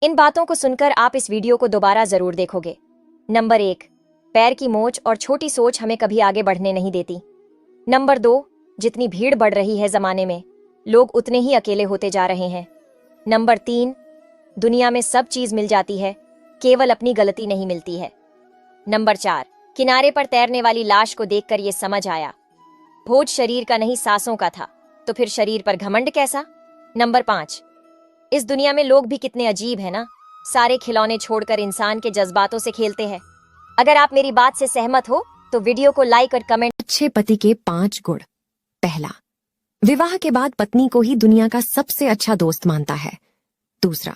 इन बातों को सुनकर आप इस वीडियो को दोबारा जरूर देखोगे। नंबर 1, पैर की मोच और छोटी सोच हमें कभी आगे बढ़ने नहीं देती। नंबर 2, जितनी भीड़ बढ़ रही है जमाने में, लोग उतने ही अकेले होते जा रहे हैं। नंबर 3, दुनिया में सब चीज मिल जाती है, केवल अपनी गलती नहीं मिलती है। नंबर 4, किनारे पर तैरने वाली लाश को देखकर यह समझ आया, भोज शरीर का नहीं सांसों का था, तो फिर शरीर पर घमंड कैसा। नंबर 5, इस दुनिया में लोग भी कितने अजीब हैं ना, सारे खिलौने छोड़कर इंसान के जज्बातों से खेलते हैं। अगर आप मेरी बात से सहमत हो तो वीडियो को लाइक और कमेंट। अच्छे पति के 5 गुण। पहला, विवाह के बाद पत्नी को ही दुनिया का सबसे अच्छा दोस्त मानता है। दूसरा,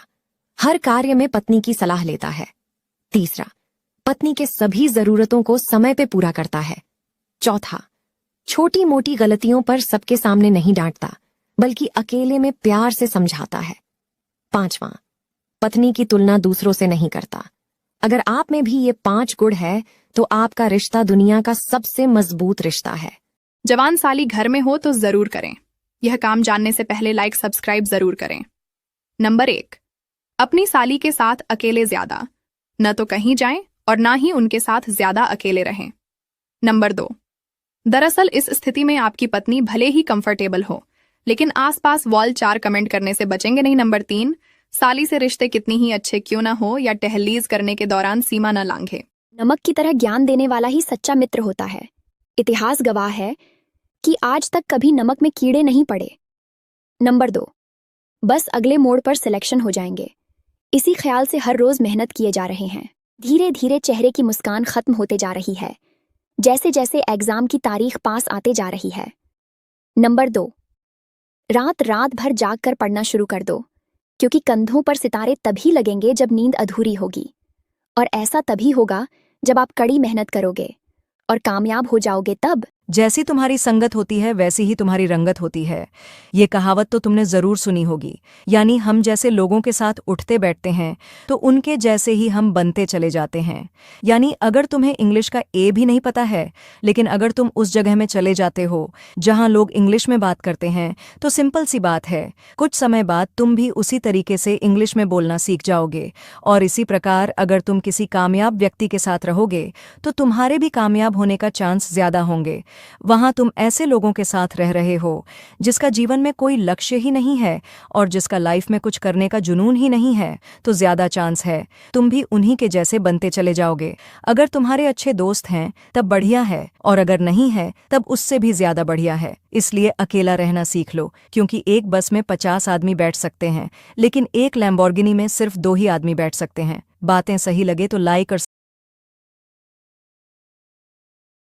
हर कार्य में पत्नी की सलाह लेता है। तीसरा, पत्नी के सभी जरूरतों को समय पे पूरा करता है। चौथा, छोटी मोटी गलतियों पर सबके सामने नहीं डांटता, बल्कि अकेले में प्यार से समझाता है। पांचवां, पत्नी की तुलना दूसरों से नहीं करता। अगर आप में भी ये 5 गुण है तो आपका रिश्ता दुनिया का सबसे मजबूत रिश्ता है। जवान साली घर में हो तो जरूर करें। यह काम जानने से पहले लाइक सब्सक्राइब जरूर करें। नंबर 1, अपनी साली के साथ अकेले ज्यादा, न तो कहीं जाएं और ना ही उनके साथ ज्यादा अकेले रहें। नंबर 2, दरअसल इस स्थिति में आपकी पत्नी भले ही कंफर्टेबल हो, लेकिन आसपास वॉल 4 कमेंट करने से बचेंगे नहीं। नंबर 3, साली से रिश्ते कितनी ही अच्छे क्यों ना हो या टहलीज करने के दौरान सीमा न लांघे। नमक की तरह ज्ञान देने वाला ही सच्चा मित्र होता है। इतिहास गवाह है कि आज तक कभी नमक में कीड़े नहीं पड़े। नंबर 2, बस अगले मोड़ पर सिलेक्शन हो जाएंगे, इसी ख्याल से हर रोज मेहनत किए जा रहे हैं। धीरे धीरे चेहरे की मुस्कान खत्म होते जा रही है, जैसे जैसे एग्जाम की तारीख पास आते जा रही है। नंबर 2, रात रात भर जाग कर पढ़ना शुरू कर दो, क्योंकि कंधों पर सितारे तभी लगेंगे जब नींद अधूरी होगी, और ऐसा तभी होगा जब आप कड़ी मेहनत करोगे और कामयाब हो जाओगे तब। जैसी तुम्हारी संगत होती है वैसी ही तुम्हारी रंगत होती है। ये कहावत तो तुमने जरूर सुनी होगी। यानी हम जैसे लोगों के साथ उठते बैठते हैं तो उनके जैसे ही हम बनते चले जाते हैं। यानी अगर तुम्हें इंग्लिश का ए भी नहीं पता है, लेकिन अगर तुम उस जगह में चले जाते हो जहां लोग इंग्लिश में बात करते हैं, तो सिंपल सी बात है, कुछ समय बाद तुम भी उसी तरीके से इंग्लिश में बोलना सीख जाओगे। और इसी प्रकार अगर तुम किसी कामयाब व्यक्ति के साथ रहोगे तो तुम्हारे भी कामयाब होने का चांस ज्यादा होंगे। वहां तुम ऐसे लोगों के साथ रह रहे हो जिसका जीवन में कोई लक्ष्य ही नहीं है और जिसका लाइफ में कुछ करने का जुनून ही नहीं है, तो ज्यादा चांस है तुम भी उन्हीं के जैसे बनते चले जाओगे। अगर तुम्हारे अच्छे दोस्त हैं तब बढ़िया है, और अगर नहीं है तब उससे भी ज्यादा बढ़िया है। इसलिए अकेला रहना सीख लो, क्योंकि एक बस में 50 आदमी बैठ सकते हैं, लेकिन एक लैम्बोर्गिनी में सिर्फ 2 ही आदमी बैठ सकते हैं। बातें सही लगे तो लाइक और